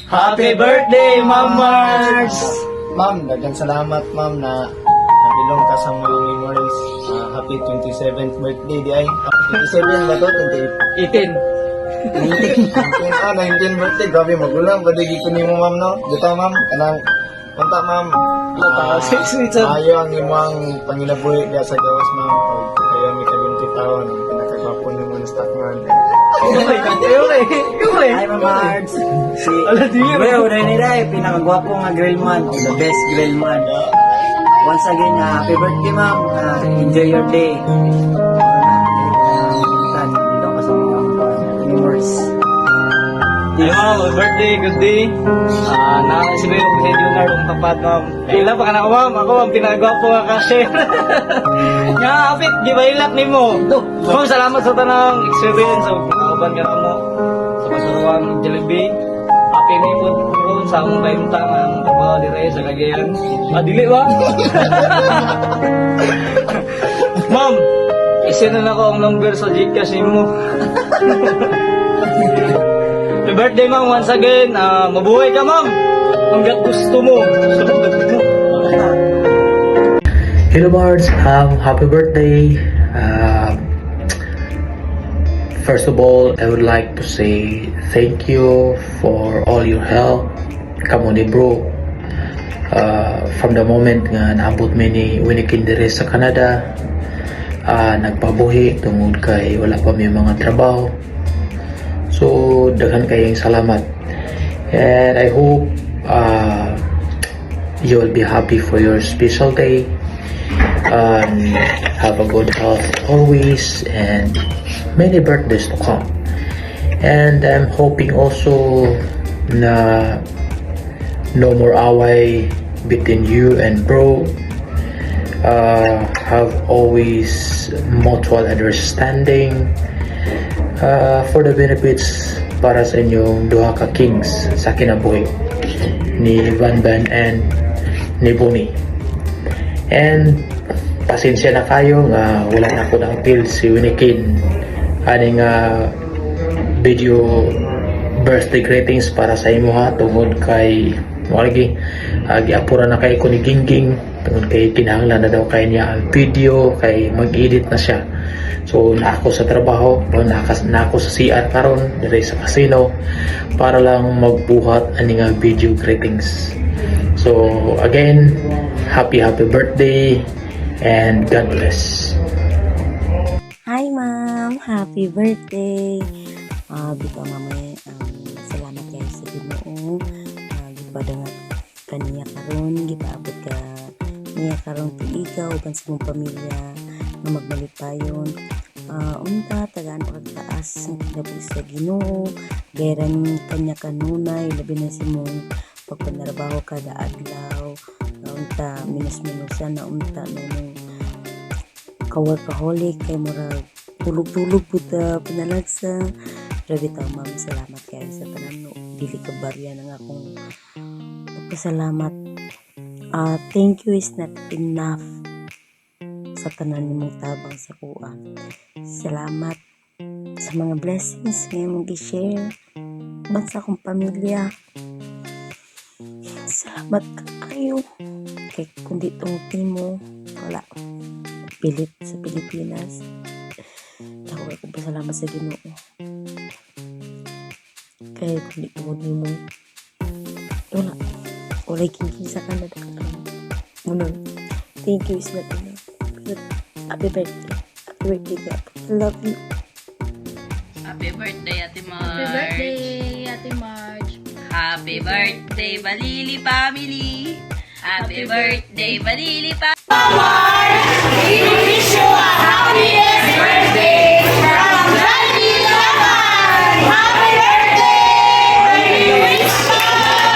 Happy birthday, Ma'am Mars! Ma'am, dagang salamat ma'am na nabilong ka sa mga memories. Happy 27th birthday di ay. 27 ba to? 18. 19 birthday. Grabe magulang. Badagi ko nimo ma'am no? Dito ma'am. Kanang punta ma'am. Sweet. Ayaw ang imong pangilabuhi diya sa gawas ma'am. Kaya may kalimti taon. Pinakagwapo naman na stock man. Hi, Ma'am Marge. Si Bro, Renny pinakagwapo nga grill man, o the best grill man. Once again, happy birthday, ma'am. Enjoy your day. Dito ka sa mga viewers. Hey ma'am, happy birthday, good day. Nakakasibayo ko sa inyo na kung tapat ma'am. Ilan pa ka na ma'am, ako ang pinagwapo nga kasi. Nga, apit, di ba ilak ni mo? Ma'am, salamat sa tanang experience. So, makaban ka na mo sa pasuruan Jollibee. Happy ni po sa akong kainta nga ang trabaho di rin sa Cagayan. Dili ba? Ma'am, isin na ako ang number sa Gcash mo. Happy birthday ma'am once again. Mabuhay ka ma'am. Hanggat gusto mo. Hello Bards, happy birthday. First of all, I would like to say thank you for all your help. Come on, bro. From the moment nga naabot mi ni Winikin dire sa Canada, nagpabuhi tungod kay wala pa may mga trabaho. So, daghan kayong salamat. And I hope you will be happy for your special day. Have a good health always and many birthdays to come. And I'm hoping also na no more away between you and bro. Have always mutual understanding for the benefits para sa inyong duha ka kings sa kinabuhi ni Van Van and ni Bonnie. And pasensya na kayo nga wala na ako na-appeal si Winikin aning video birthday greetings para sa imo ha tungod kay lagi giapura na kay ko ni Gingging tungod kay kinahanglan na daw kay niya ang video kay mag-edit na siya. So na ako sa trabaho, na ako sa CR karon dire sa casino para lang magbuhat ani nga video greetings. So again, happy birthday and God bless. Hi ma'am, happy birthday. Bitaw mamay salamat kayo sa Ginoo. Gipadangat kaniya karon, gipaabot ka niya karon ikaw ug sa mong pamilya nga magmalipayon. Unta tagaan pagtaas ng kinabuhi sa Ginoo. Gayran kanya kanunay labi na si mong pagpanarbaho kada adlaw. Unta minus-minusan na unta nung ka-workaholic kay murag tulog-tulog puta pinalagsa. Grabe ta ma'am, salamat kayo sa tanan no. Dili ka barya ng akong pasalamat. Thank you is not enough sa tanan nimong tabang sa kuha. Salamat sa mga blessings nga mong gi-share ban sa akong pamilya. Salamat kayo kay kundi tong timo wala pilit sa Pilipinas. Ako ay pasalamat sa Ginoo kay kundi tungod nimo wala king sa Canada muna. Thank you is not enough. Happy birthday I love you. Happy birthday Ate Marge. Happy birthday Ate Marge. Happy birthday Balili family. Happy birthday Balili family.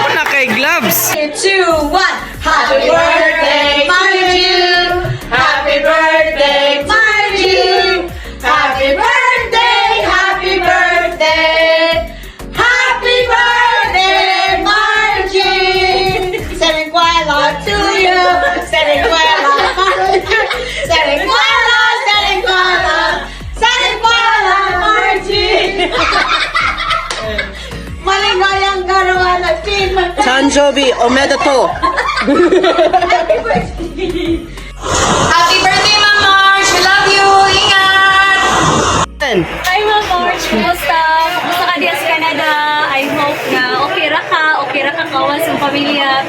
Wala kay gloves. 2, 1. Happy birthday Marju. Happy birthday Marju. Happy birthday, happy birthday. Happy birthday Margie. Serenguela to you. Serenguela. Serenguela, Serenguela. Jovi, omedetou. Happy birthday, Ma'am March! We love you! Ingat! Hi, Ma'am March! Kumusta? Kumusta ka diya sa Canada? I hope na okay ra ka kawan sa pamilya.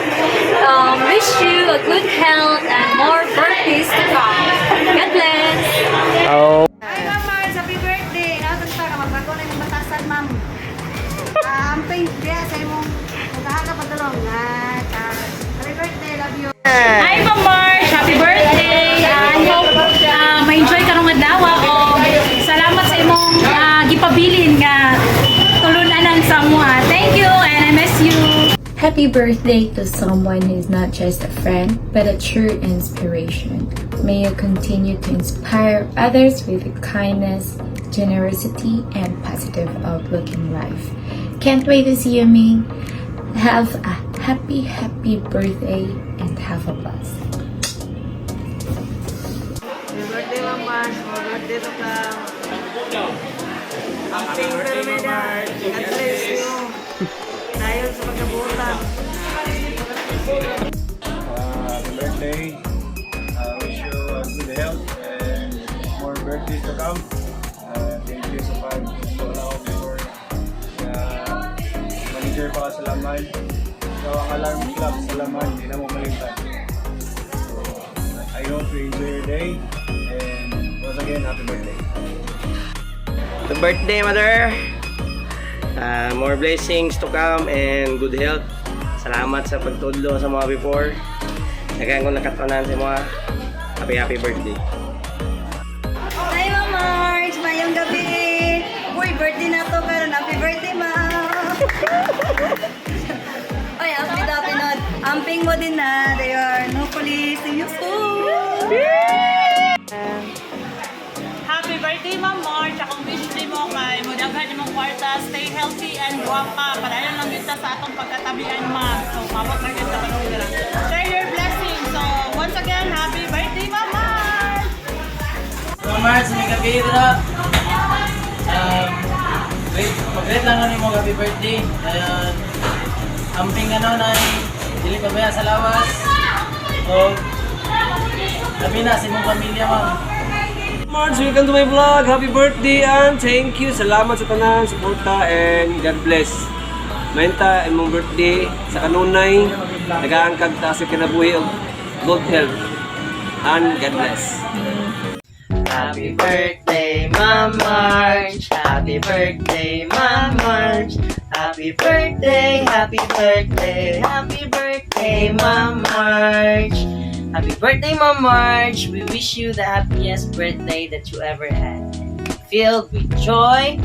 Wish you a good health and more birthdays to come. God bless! Hi, Ma'am March! Happy birthday! Nakatag ka, magbago na yung batasan, Ma'am. Ang paint diya sa imong magkahaka padulong. Happy birthday! Love you! Hi, Ma'am March! Happy birthday! I hope ma-enjoy ka ng adlaw. Salamat sa imong gipabilin nga tulunanan sa mua. Thank you and I miss you. Happy birthday to someone who is not just a friend, but a true inspiration. May you continue to inspire others with kindness, generosity, and positive outlook in life. Can't wait to see you, Ming. Have a happy birthday and have a blast. Birthday, Ma'am March. Birthday to come. Ang painter mo na. God bless you. Dayon sa pagkabutan. Happy birthday. Wish you good health and more birthdays to come. Thank you sa pag-follow ako before manager pa ka sa Laman. Ikaw ang alarm clock sa Laman, hindi na mo malimutan. So, I hope you enjoy your day and once again, happy birthday. Happy birthday, Mother! More blessings to come and good health. Salamat sa pagtudlo sa mga before. Nagayang ko nakatanan sa mga happy birthday. Hi, Ma'am March! Mayong gabi! Uy, birthday na to, pero happy birthday, Ma'am! Ay, happy na pinod. Amping mo din na. They are hopefully see you soon! Happy birthday, Ma'am March! Akong wish din mo kay Mudaghan mong kwarta, stay healthy and guwapa. Padayon lang yun sa atong pagkatabihan, Ma'am. So, mabot na yun sa kanong share your blessings. So, once again, happy birthday, Ma'am March! Ma'am March, may gabi dito. Mag-greet lang nun yung happy birthday. Amping na dili pa ba sa lawas. O, sabi na sa imong pamilya, ma'am. March, welcome to my vlog. Happy birthday and thank you. Salamat sa tanan, suporta and God bless. Mainta imong birthday sa kanunay. Nagaangkag ta sa kinabuhi og good health and God bless. Happy birthday, Ma'am March. Happy birthday, Ma'am March. Happy birthday, happy birthday, happy birthday, Ma'am March. Happy birthday, Ma'am March. We wish you the happiest birthday that you ever had. Filled with joy,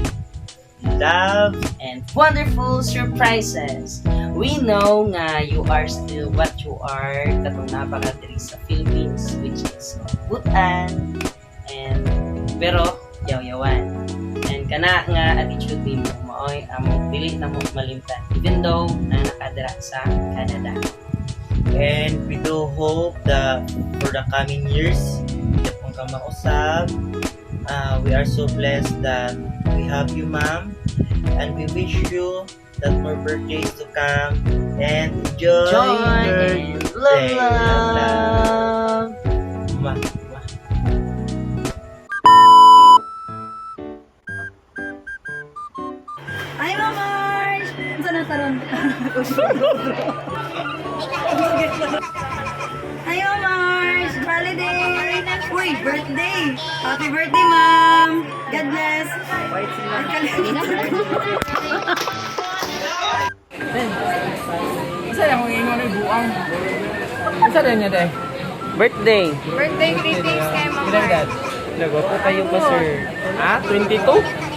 love, and wonderful surprises. We know nga you are still what you are katong napakadiri sa Philippines, which is butan, and pero yaw-yawan. And kana nga attitude ni mo maoy among dili na mo malimtan even though na nakadira sa Canada. And we do hope that for the coming years, kung ka mausap, we are so blessed that we have you, Ma'am, and we wish you that more birthdays to come and enjoy your and day. love. Mwah. Hi, Ma'am March! Saan ang taron? Hi, Ma'am March! Holiday! Uy, birthday! Happy birthday, Ma'am! God bless! Isa lang kung ingon ay buang. Isa rin niya day. Birthday. Birthday greetings kay Ma'am Ilang edad? Nagwapo kayo pa, sir. Ah, 22?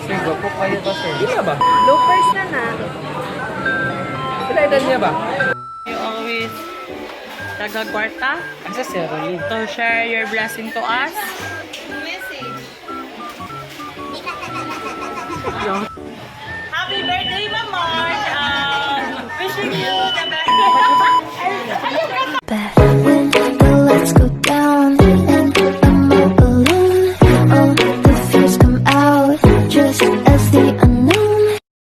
Sir, gwapo kayo pa, sir. Hindi ba? Loopers na na. Ilang edad niya ba? You always taga-kwarta Asa siya, Rolly? to share your blessing to us. Happy birthday, Ma'am March!